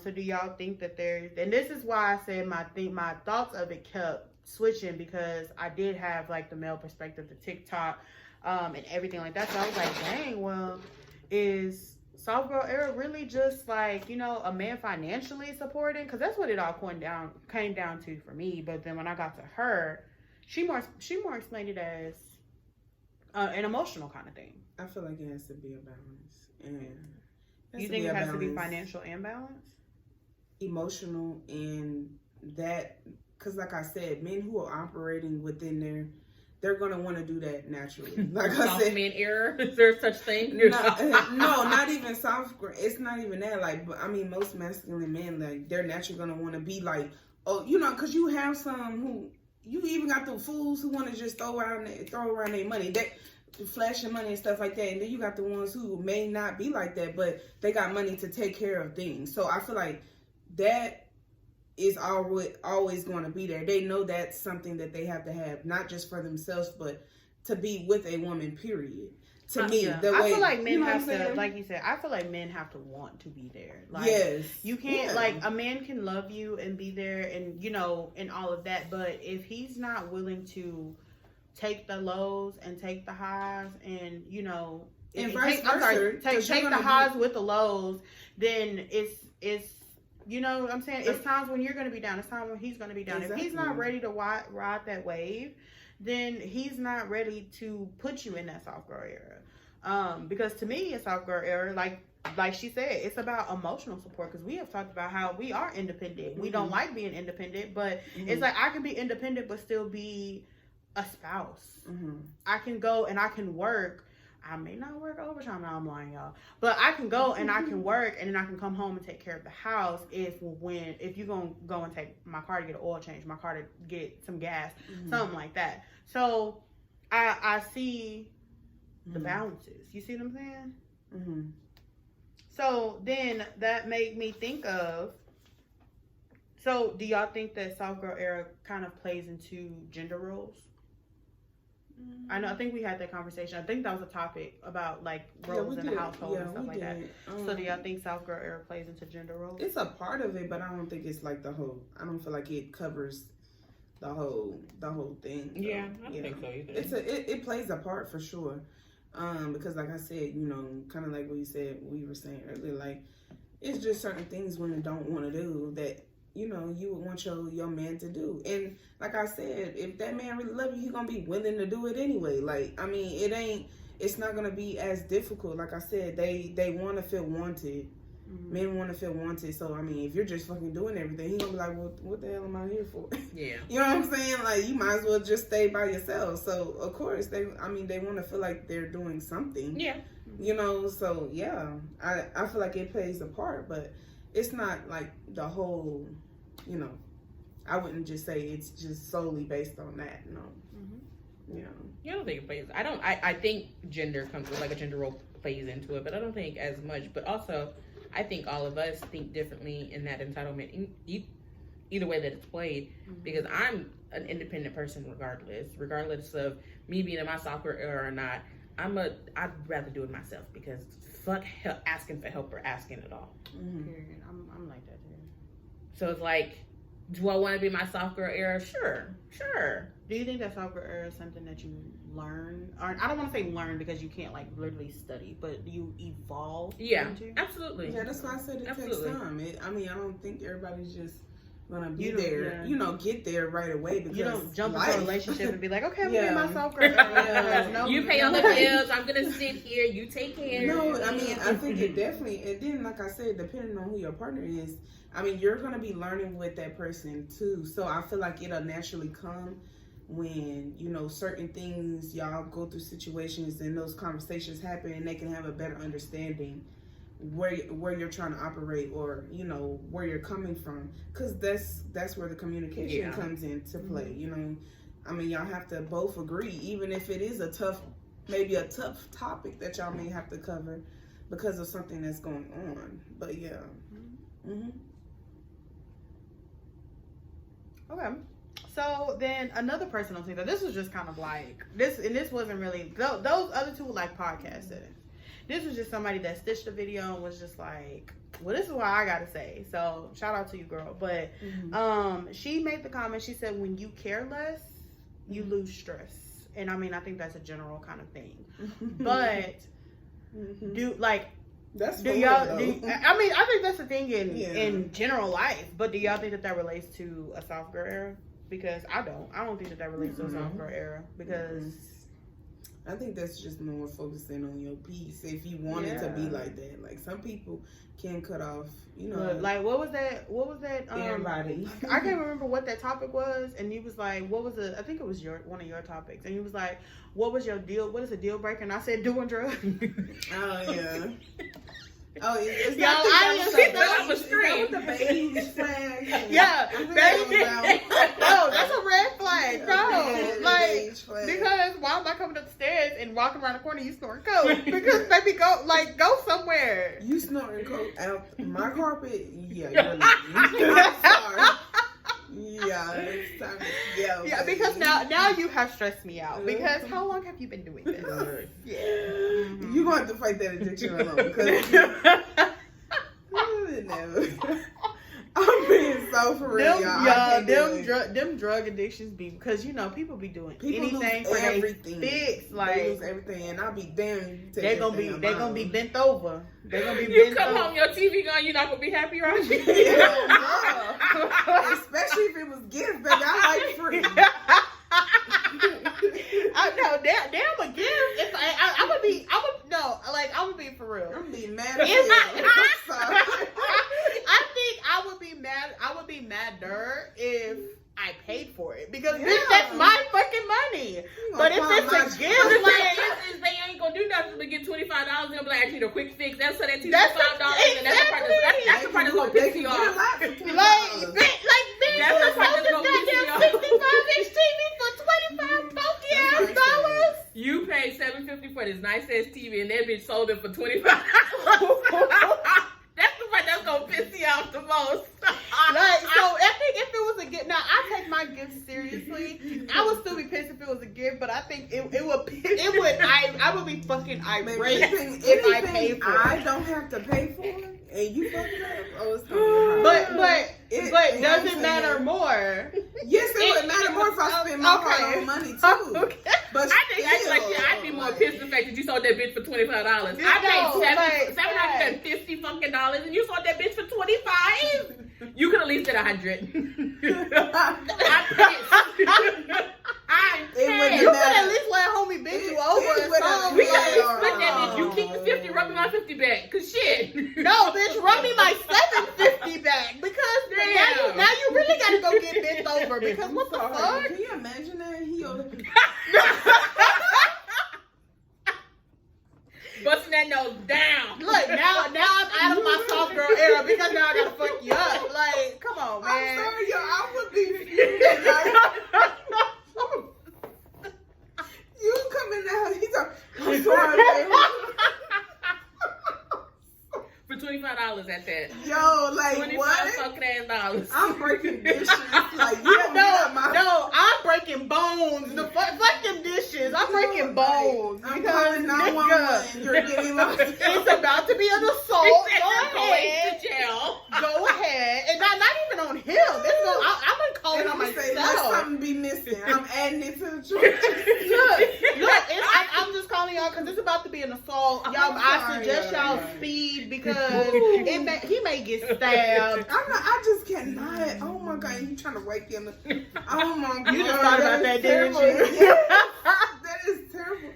So do y'all think that and this is why I said my thoughts of it kept switching, because I did have like the male perspective, the TikTok, and everything like that. So I was like, dang, well, is soft girl era really just like, a man financially supporting? Because that's what it all came down to for me. But then when I got to her, she more explained it as an emotional kind of thing. I feel like it has to be a balance. And you think it has to be financial and balance? Emotional and that, because like I said, men who are operating within they're going to want to do that naturally. Like I said, man error. Is there such thing? No, not even soft. It's not even that. Like, most masculine men, like, they're naturally going to want to be like, because you have some who, you even got the fools who want to just throw around their money. Flashing money and stuff like that, and then you got the ones who may not be like that, but they got money to take care of things. So I feel like that is always going to be there. They know that's something that they have to have, not just for themselves, but to be with a woman, period. To me, I feel like men have to, like you said, I feel like men have to want to be there. Like, yes. You can't, like, a man can love you and be there and, and all of that, but if he's not willing to take the lows and take the highs and, and vice versa. Take the highs with the lows, then it's you know what I'm saying? It's times when you're going to be down. It's times when he's going to be down. Exactly. If he's not ready to ride that wave, then he's not ready to put you in that soft girl era. Because to me, a soft girl era, like she said, it's about emotional support, because we have talked about how we are independent. Mm-hmm. We don't like being independent, but it's like I can be independent but still be a spouse. I can go and I can work. I may not work overtime. Now I'm lying, y'all. But I can go and I can work, and then I can come home and take care of the house if you're going to go and take my car to get an oil change, my car to get some gas, something like that. So I see the balances. You see what I'm saying? So then that made me think of, so do y'all think that soft girl era kind of plays into gender roles? I think we had that conversation. I think that was a topic about like roles in the household and stuff like that. So do y'all think soft girl era plays into gender roles? It's a part of it, but I don't think it's like the whole. I don't feel like it covers the whole thing. So, yeah, I don't think so either. It plays a part for sure. Because like I said, kind of like what we were saying earlier, like it's just certain things women don't want to do that you would want your man to do. And like I said, if that man really love you, he's gonna be willing to do it anyway. Like, it's not gonna be as difficult. Like I said, they want to feel wanted. Men want to feel wanted. So if you're just fucking doing everything, he's gonna be like, well, what the hell am I here for? Yeah. You know what I'm saying? Like, you might as well just stay by yourself. So of course they want to feel like they're doing something. Yeah. So yeah, I feel like it plays a part, but it's not like the whole. I wouldn't just say it's just solely based on that. No. I don't think it plays. I think gender comes with, like, a gender role plays into it, but I don't think as much. But also, I think all of us think differently in that entitlement. either way that it's played, because I'm an independent person regardless of me being in my sophomore era or not. I'd rather do it myself, because fuck asking for help or asking at all. Period. I'm like that too. So it's like, do I want to be my sophomore era? Sure. Do you think that sophomore era is something that you learn, or I don't want to say learn because you can't like literally study, but you evolve? Yeah, into? absolutely. Yeah, that's why I said it Absolutely. takes time. I don't think everybody's just gonna be You don't- there, yeah. get there right away, because You don't jump into life. a relationship and be like, okay, I'm Yeah. getting myself great. You pay all the bills. I'm gonna sit here. You take care. No, I mean, I think it definitely, and then like I said, depending on who your partner is, I mean, you're gonna be learning with that person too. So I feel like it'll naturally come when, certain things, y'all go through situations and those conversations happen, and they can have a better understanding where you're trying to operate, or where you're coming from, because that's where the communication comes into play. I mean, y'all have to both agree, even if it is maybe a tough topic that y'all may have to cover because of something that's going on. But yeah. Okay. So then another personal thing, this was just kind of like this, and this wasn't really those other two were like podcast settings. This was just somebody that stitched a video and was just like, well, this is what I gotta say. So shout out to you, girl. But she made the comment. She said, when you care less, you lose stress. And I mean, I think that's a general kind of thing. But That's do y'all? I mean, I think that's the thing in general life. But do y'all think that relates to a soft girl era? Because I don't think that relates to a soft girl era, because I think that's just more focusing on your piece. If you want it to be like that, like some people can cut off, like what was that? Everybody. I can't remember what that topic was, and he was like, "What was I think it was one of your topics," and he was like, "What was your deal? What is a deal breaker?" And I said, "Doing drugs." Oh yeah. Oh, it's Y'all, not was scream. the beige flag. Yeah, baby. No, that's a red flag. No, Yeah, like beige flag. because why am I coming up the stairs and walking around the corner? You snoring coke? Because baby, go somewhere. You snorting coke out my carpet? Yeah, you're leaving. I'm sorry. Yeah, it's time to go. Yeah, baby. because now you have stressed me out. Because how long have you been doing this? Yeah. You're going to have to fight that addiction alone. Because I'm being so for real, y'all. Them drug addictions be, because people be doing People anything lose for their everything. fix. They Like lose everything, and I'll be damn. they gonna be bent over. They gonna be You bent come over. home, your TV gone. You're not gonna be happy, right? Especially if it was gift, baby. I like free. I know damn a gift. If I would be for real. I'm be mad at you. I think I would be mad. I would be madder if I paid for it, because bitch, that's my fucking money. But if it's a gift, They ain't gonna do nothing but get $25. They'll be like, I need a quick fix. That's so that $5, and that's the part that's gonna piss you off. bitch, that's the part that's gonna piss you off. 65-inch TV for $25 You paid $750 for this nice ass TV, and that bitch sold it for $25. That's the part that's gonna piss you off the most. So I think if it was a gift, now I take my gifts seriously. I would still be pissed if it was a gift, but I think I would be fucking irate if I paid for it. I don't have to pay for it, and you fuck it up. Oh, it's gonna be hard. But does it matter more? Yes, it would matter more if I spend my hard-earned money too. Okay. But I'd be more pissed the fact that you sold that bitch for $25. I paid $750 fucking dollars, and you sold that bitch for $25. You could at least get $100. I'm pissed. You could at least let homie bend you over. We could at least split that bitch. You keep the 50, rub me my 50 back. Cause shit. No, bitch, rub me my $750 back, because now you really gotta go get bent over, because what the fuck? Can you imagine that? Busting that nose down. Look, now I'm out of my soft girl era, because now I gotta fuck you up. Like, come on, man. I'm sorry, yo, I would be fuming. You come in there, he's like, I'm sorry, baby. For $25, at that. Yo, like 25 what? fucking ass dollars. I'm breaking dishes. Like you don't No, my no, I'm breaking bones. The fuck them dishes. I'm breaking bones. I'm because calling 911. You're getting lost. it's about to be an assault. Go ahead. To jail. Go ahead. And not even on him. I'm gonna call it And on I'm gonna say, let myself. something be missing. I'm adding it to the truth. Look, I'm just calling y'all because it's about to be an assault. Y'all, I sorry, suggest y'all. y'all speed because he may get stabbed. I just cannot. Oh my god, you trying to wake him? Oh my god, You just thought about that, didn't you? Yes, that is terrible.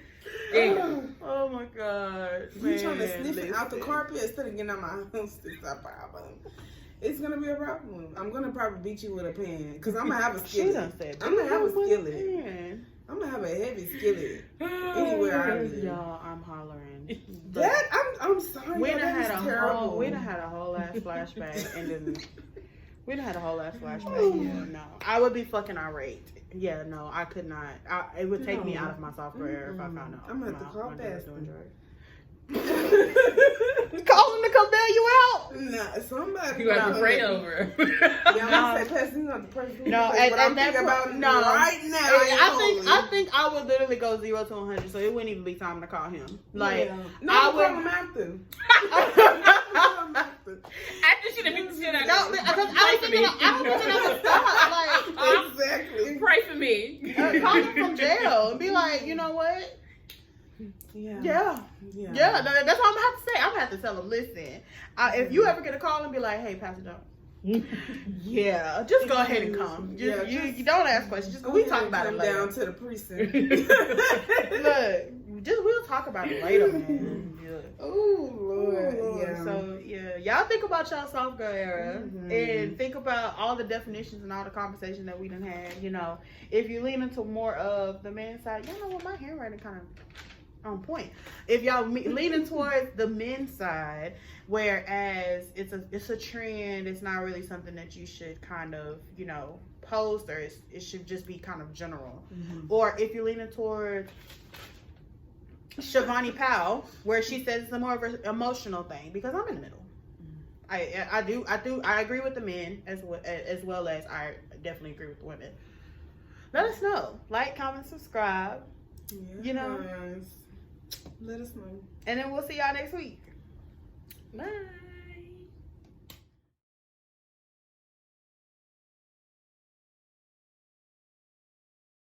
Oh my god. You trying to sniff it out the carpet instead of getting out my house? It's a problem. It's gonna be a problem. I'm gonna probably beat you with a pan because I'm gonna have a She skillet. done said, I'm gonna have a "What skillet. pan?" I'm gonna have a heavy skillet anywhere I live. Y'all, I'm hollering. That I'm sorry. We yo, done that had is a terrible. whole, we done had a whole ass flashback, and then we done had a whole ass flashback. Yeah, no, I would be fucking irate. Yeah, no, I could not. It would take me out of my software if I found out. I'm gonna have to call my dad was Pastor. doing drugs. Call him to come bail you out. Nah, somebody. You have to pray over. Yeah, I'm gonna say, Pastor, you have to pray for me. No, because at what I'm that thinking point- about no. right now. I think I would literally go 0 to 100, so it wouldn't even be time to call him. Like, yeah. No, I I would. call him after. Call him after. After she done beat the shit out No, of because you. I was thinking I would stop. Exactly. Pray for me. Call him from jail and be like, you know what? Yeah. That's what I'm gonna have to say. I'm gonna have to tell him, listen, if you ever get a call and be like, hey, Pastor Joe. Yeah, just go ahead and come. You don't ask questions. Just we talk about it later. Down to the precinct. Look, we'll talk about it later, man. Yeah. Oh Lord, yeah. So yeah, y'all think about y'all soft girl era and think about all the definitions and all the conversation that we done had. You know, if you lean into more of the men's side, y'all know what, my handwriting kind of on point. If y'all leaning towards the men's side, whereas it's a trend, it's not really something that you should kind of, you know, post, or it should just be kind of general. Or if you're leaning towards Shivani Powell, where she says it's a more of an emotional thing, because I'm in the middle. I agree with the men as well as I definitely agree with the women. Let us know. Like, comment, subscribe. You know. Let us know. And then we'll see y'all next week. Bye.